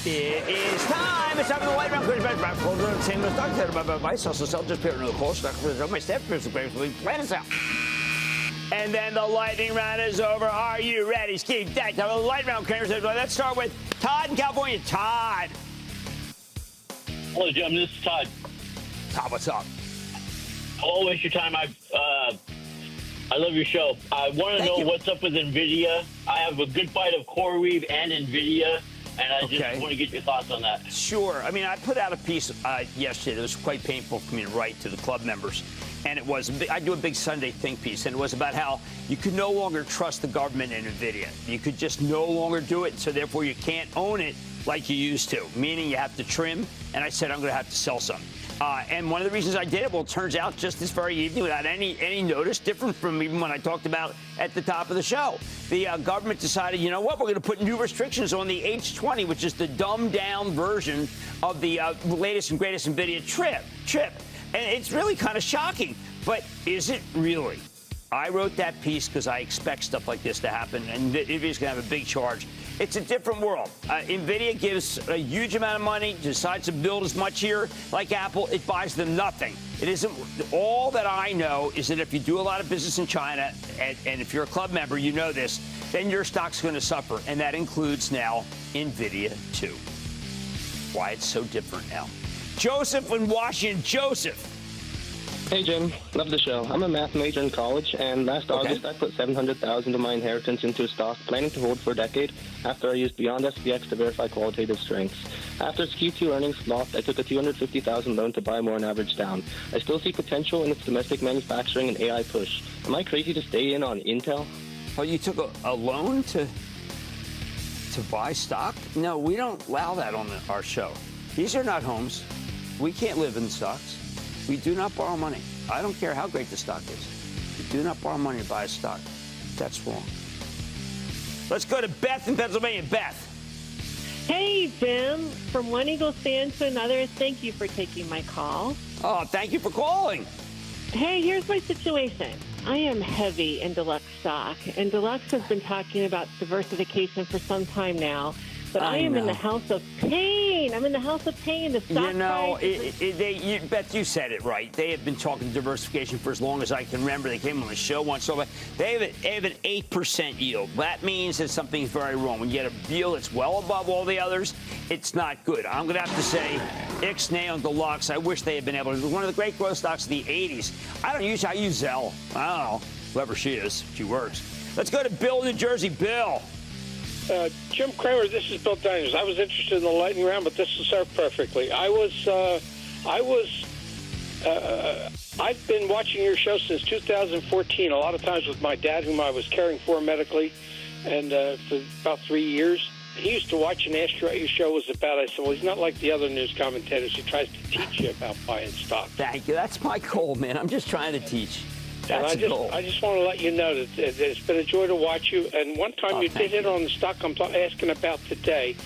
It is time. It's time for the White Round. Also, sell just here in the course. My staff plan is out. And then the lightning round is over. Are you ready? Steve, that the lightning round. Let's start with Todd in California. Todd. Hello, Jim. This is Todd. Todd, what's up? I'll always waste your time. I love your show. I want to know what's up with Nvidia. I have a good bite of CoreWeave and Nvidia, and I just want to get your thoughts on that. Sure. I mean, I put out a piece yesterday that was quite painful for me to write to the club members. And it was, I do a big Sunday think piece, and it was about how you could no longer trust the government in Nvidia. You could just no longer do it, so therefore you can't own it like you used to, meaning you have to trim. And I said I'm going to have to sell some. And one of the reasons I did it, well, it turns out just this very evening, without any notice, different from even when I talked about at the top of the show, the government decided, you know what, we're going to put new restrictions on the H20, which is the dumbed-down version of the latest and greatest Nvidia chip. And it's really kind of shocking. But is it really? I wrote that piece because I expect stuff like this to happen, and Nvidia's going to have a big charge. It's a different world. Nvidia gives a huge amount of money, decides to build as much here like Apple. It buys them nothing. It isn't. All that I know is that if you do a lot of business in China, and if you're a club member, you know this, then your stock's going to suffer. And that includes now Nvidia, too. Why it's so different now. Joseph in Washington. Joseph. Hey, Jim. Love the show. I'm a math major in college, and last August I put $700,000 of my inheritance into a stock, planning to hold for a decade after I used Beyond SPX to verify qualitative strengths. After its Q2 earnings flopped, I took a $250,000 loan to buy more and average down. I still see potential in its domestic manufacturing and AI push. Am I crazy to stay in on Intel? Oh, you took a loan to buy stock? No, we don't allow that on our show. These are not homes. We can't live in stocks. We do not borrow money. I don't care how great the stock is. We do not borrow money to buy a stock. That's wrong. Let's go to Beth in Pennsylvania. Beth. Hey, Jim. From one Eagles fan to another, thank you for taking my call. Oh, thank you for calling. Hey, here's my situation. I am heavy in Deluxe stock, and Deluxe has been talking about diversification for some time now. But I am in the house of pain. I'm in the house of pain. The stock price Beth, you said it right. They have been talking diversification for as long as I can remember. They came on the show once. So they have an 8% yield. That means that something's very wrong. When you get a deal that's well above all the others, it's not good. I'm going to have to say, Ixnay on Deluxe. I wish they had been able to. It was one of the great growth stocks of the 80s. I use Zelle. I don't know. Whoever she is, she works. Let's go to Bill in New Jersey. Bill. Jim Cramer, this is Bill Daniels. I was interested in the lightning round, but this will serve perfectly. I've been watching your show since 2014, a lot of times with my dad, whom I was caring for medically, and for about 3 years. He used to watch and ask you what your show was about. I said, well, he's not like the other news commentators. He tries to teach you about buying stock. Thank you. That's my goal, man. I'm just trying to teach. And I just want to let you know that it's been a joy to watch you. And one time you did hit on the stock I'm asking about today.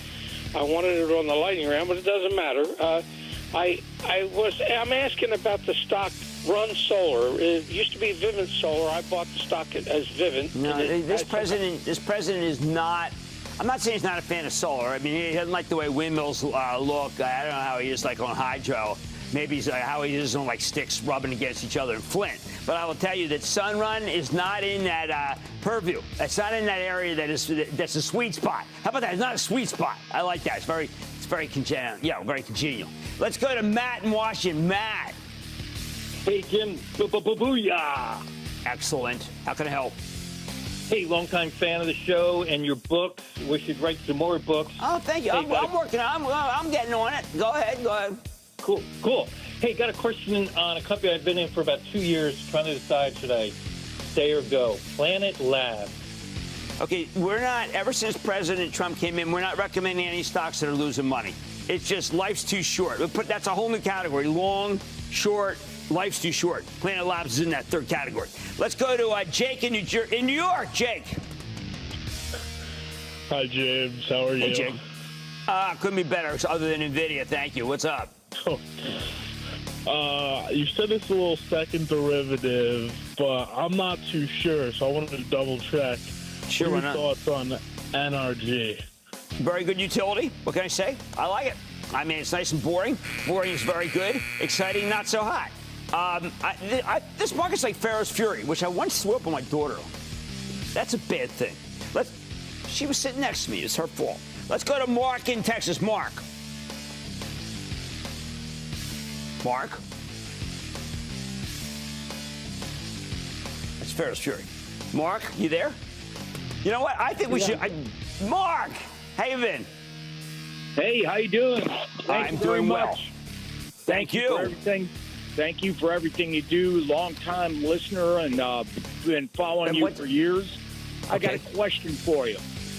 I wanted it on the lightning round, but it doesn't matter. I'm asking about the stock Run Solar. It used to be Vivint Solar. I bought the stock as Vivint. No, this president is not. I'm not saying he's not a fan of solar. I mean, he doesn't like the way windmills look. I don't know how he is like on hydro. Maybe he's like how he is on like sticks rubbing against each other in Flint. But I will tell you that Sunrun is not in that purview. That's not in that area that's a sweet spot. How about that? It's not a sweet spot. I like that. It's very congenial. Yeah, very congenial. Let's go to Matt in Washington. Matt. Hey, Jim. Booyah. Excellent. How can I help? Hey, longtime fan of the show and your books. Wish you'd write some more books. Oh, thank you. Hey, I'm working. I'm getting on it. Go ahead. Cool. Hey, got a question on a company I've been in for about 2 years, trying to decide should I stay or go. Planet Labs. Okay, we're not, ever since President Trump came in, we're not recommending any stocks that are losing money. It's just life's too short. That's a whole new category. Long, short, life's too short. Planet Labs is in that third category. Let's go to Jake in New York. Jake. Hi, James. How are you? Hey, Jake. Couldn't be better other than Nvidia. Thank you. What's up? You said it's a little second derivative, but I'm not too sure, so I wanted to double check. Sure, what why are not? your thoughts on NRG? Very good utility. What can I say? I like it. I mean, it's nice and boring. Boring is very good. Exciting, not so hot. This market's like Pharaoh's Fury, which I once threw up on my daughter. That's a bad thing. She was sitting next to me. It's her fault. Let's go to Mark in Texas. Mark. Mark? That's Pharaoh's Fury. Mark, you there? You know what? I think we should. Mark, how you been? Hey, how you doing? I'm doing well. Thank you for everything. Thank you for everything you do. Long-time listener and been following you for years. I got a question for you.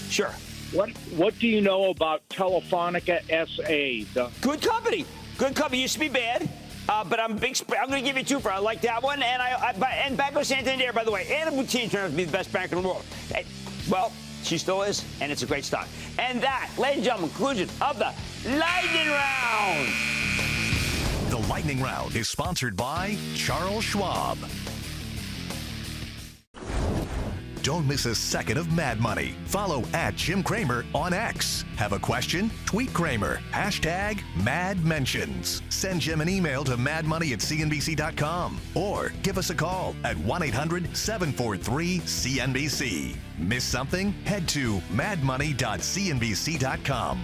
Sure. What do you know about Telefonica SA? Good company. Good company. Used to be bad. But I'm going to give you two for. I like that one. And Banco Santander, by the way, Anna Boutine turned out to be the best bank in the world. Well, she still is, and it's a great stock. And that, ladies and gentlemen, conclusion of the Lightning Round. The Lightning Round is sponsored by Charles Schwab. Don't miss a second of Mad Money. Follow @Jim Cramer on X. Have a question? Tweet Cramer. #MadMentions. Send Jim an email to madmoney@cnbc.com or give us a call at 1-800-743-CNBC. Miss something? Head to madmoney.cnbc.com.